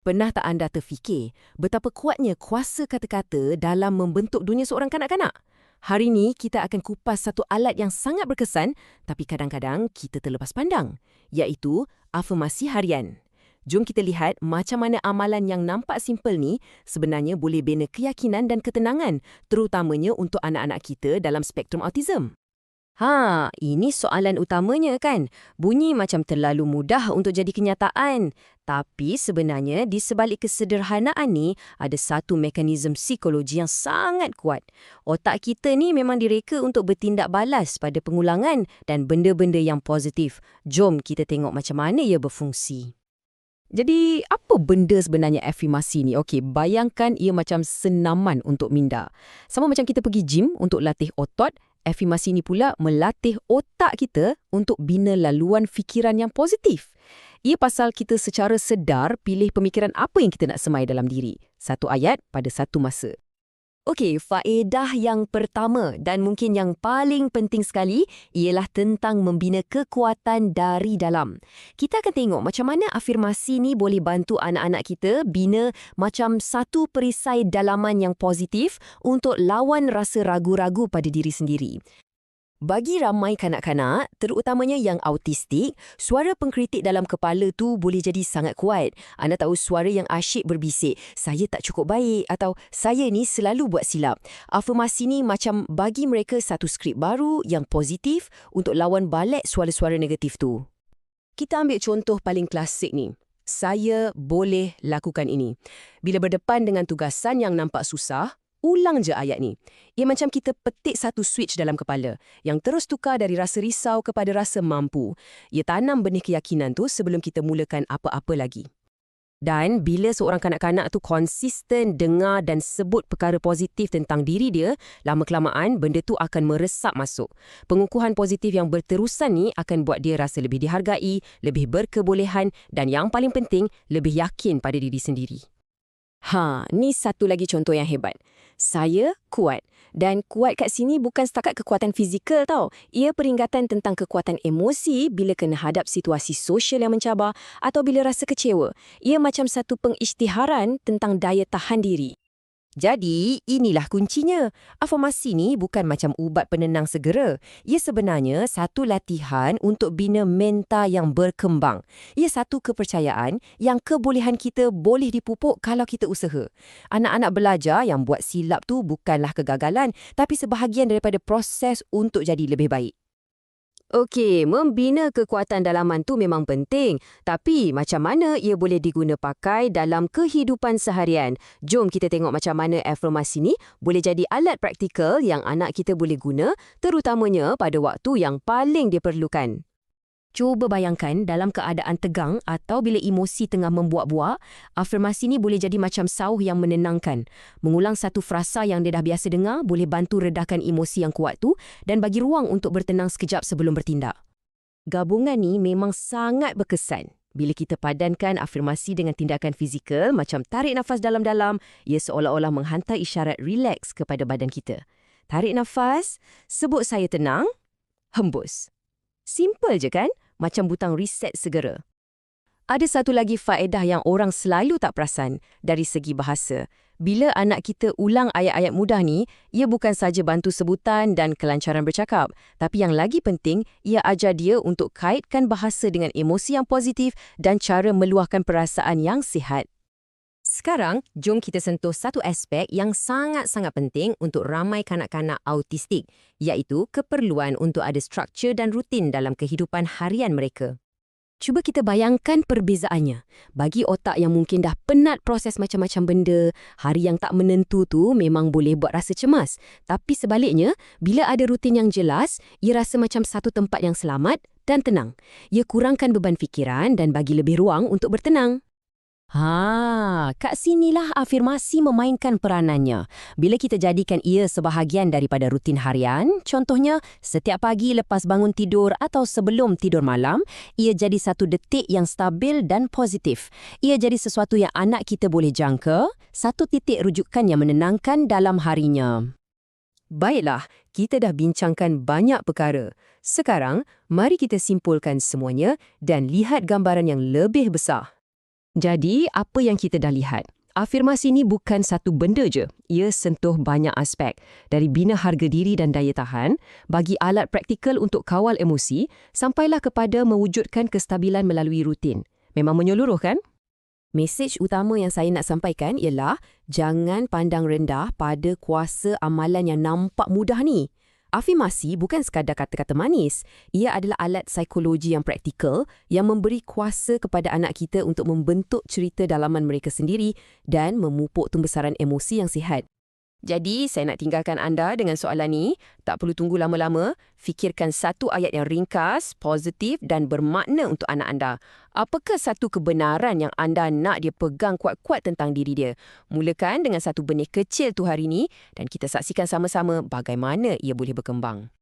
Pernah tak anda terfikir betapa kuatnya kuasa kata-kata dalam membentuk dunia seorang kanak-kanak? Hari ini kita akan kupas satu alat yang sangat berkesan tapi kadang-kadang kita terlepas pandang, iaitu afirmasi harian. Jom kita lihat macam mana amalan yang nampak simple ni sebenarnya boleh bina keyakinan dan ketenangan, terutamanya untuk anak-anak kita dalam spektrum autism. Ini soalan utamanya kan. Bunyi macam terlalu mudah untuk jadi kenyataan. Tapi sebenarnya di sebalik kesederhanaan ni ada satu mekanisme psikologi yang sangat kuat. Otak kita ni memang direka untuk bertindak balas pada pengulangan dan benda-benda yang positif. Jom kita tengok macam mana ia berfungsi. Jadi, apa benda sebenarnya afirmasi ni? Okey, bayangkan ia macam senaman untuk minda. Sama macam kita pergi gym untuk latih otot, afirmasi ni pula melatih otak kita untuk bina laluan fikiran yang positif. Ia pasal kita secara sedar pilih pemikiran apa yang kita nak semai dalam diri. Satu ayat pada satu masa. Okey, faedah yang pertama dan mungkin yang paling penting sekali ialah tentang membina kekuatan dari dalam. Kita akan tengok macam mana afirmasi ni boleh bantu anak-anak kita bina macam satu perisai dalaman yang positif untuk lawan rasa ragu-ragu pada diri sendiri. Bagi ramai kanak-kanak, terutamanya yang autistik, suara pengkritik dalam kepala tu boleh jadi sangat kuat. Anda tahu suara yang asyik berbisik, saya tak cukup baik atau saya ni selalu buat silap. Afirmasi ni macam bagi mereka satu skrip baru yang positif untuk lawan balik suara-suara negatif tu. Kita ambil contoh paling klasik ni. Saya boleh lakukan ini. Bila berdepan dengan tugasan yang nampak susah, ulang je ayat ni. Ia macam kita petik satu switch dalam kepala yang terus tukar dari rasa risau kepada rasa mampu. Ia tanam benih keyakinan tu sebelum kita mulakan apa-apa lagi. Dan bila seorang kanak-kanak tu konsisten dengar dan sebut perkara positif tentang diri dia, lama-kelamaan benda tu akan meresap masuk. Pengukuhan positif yang berterusan ni akan buat dia rasa lebih dihargai, lebih berkebolehan dan yang paling penting, lebih yakin pada diri sendiri. Ni satu lagi contoh yang hebat. Saya kuat. Dan kuat kat sini bukan setakat kekuatan fizikal tau. Ia peringatan tentang kekuatan emosi bila kena hadap situasi sosial yang mencabar atau bila rasa kecewa. Ia macam satu pengisytiharan tentang daya tahan diri. Jadi, inilah kuncinya. Afirmasi ni bukan macam ubat penenang segera. Ia sebenarnya satu latihan untuk bina mental yang berkembang. Ia satu kepercayaan yang kebolehan kita boleh dipupuk kalau kita usaha. Anak-anak belajar yang buat silap tu bukanlah kegagalan, tapi sebahagian daripada proses untuk jadi lebih baik. Okey, membina kekuatan dalaman tu memang penting. Tapi macam mana ia boleh diguna pakai dalam kehidupan seharian? Jom kita tengok macam mana afirmasi ni boleh jadi alat praktikal yang anak kita boleh guna, terutamanya pada waktu yang paling diperlukan. Cuba bayangkan dalam keadaan tegang atau bila emosi tengah membuak-buak, afirmasi ni boleh jadi macam sauh yang menenangkan. Mengulang satu frasa yang dia dah biasa dengar boleh bantu redahkan emosi yang kuat tu dan bagi ruang untuk bertenang sekejap sebelum bertindak. Gabungan ni memang sangat berkesan. Bila kita padankan afirmasi dengan tindakan fizikal macam tarik nafas dalam-dalam, ia seolah-olah menghantar isyarat rileks kepada badan kita. Tarik nafas, sebut saya tenang, hembus. Simple je kan? Macam butang reset segera. Ada satu lagi faedah yang orang selalu tak perasan dari segi bahasa. Bila anak kita ulang ayat-ayat mudah ni, ia bukan saja bantu sebutan dan kelancaran bercakap. Tapi yang lagi penting, ia ajar dia untuk kaitkan bahasa dengan emosi yang positif dan cara meluahkan perasaan yang sihat. Sekarang, jom kita sentuh satu aspek yang sangat-sangat penting untuk ramai kanak-kanak autistik, iaitu keperluan untuk ada struktur dan rutin dalam kehidupan harian mereka. Cuba kita bayangkan perbezaannya. Bagi otak yang mungkin dah penat proses macam-macam benda, hari yang tak menentu tu memang boleh buat rasa cemas. Tapi sebaliknya, bila ada rutin yang jelas, ia rasa macam satu tempat yang selamat dan tenang. Ia kurangkan beban fikiran dan bagi lebih ruang untuk bertenang. Kat sinilah afirmasi memainkan peranannya. Bila kita jadikan ia sebahagian daripada rutin harian, contohnya setiap pagi lepas bangun tidur atau sebelum tidur malam, ia jadi satu detik yang stabil dan positif. Ia jadi sesuatu yang anak kita boleh jangka, satu titik rujukan yang menenangkan dalam harinya. Baiklah, kita dah bincangkan banyak perkara. Sekarang, mari kita simpulkan semuanya dan lihat gambaran yang lebih besar. Jadi, apa yang kita dah lihat? Afirmasi ni bukan satu benda je. Ia sentuh banyak aspek. Dari bina harga diri dan daya tahan, bagi alat praktikal untuk kawal emosi, sampailah kepada mewujudkan kestabilan melalui rutin. Memang menyeluruh kan? Mesej utama yang saya nak sampaikan ialah jangan pandang rendah pada kuasa amalan yang nampak mudah ni. Afirmasi bukan sekadar kata-kata manis. Ia adalah alat psikologi yang praktikal yang memberi kuasa kepada anak kita untuk membentuk cerita dalaman mereka sendiri dan memupuk tumbesaran emosi yang sihat. Jadi, saya nak tinggalkan anda dengan soalan ni. Tak perlu tunggu lama-lama. Fikirkan satu ayat yang ringkas, positif dan bermakna untuk anak anda. Apakah satu kebenaran yang anda nak dia pegang kuat-kuat tentang diri dia? Mulakan dengan satu benih kecil tu hari ni dan kita saksikan sama-sama bagaimana ia boleh berkembang.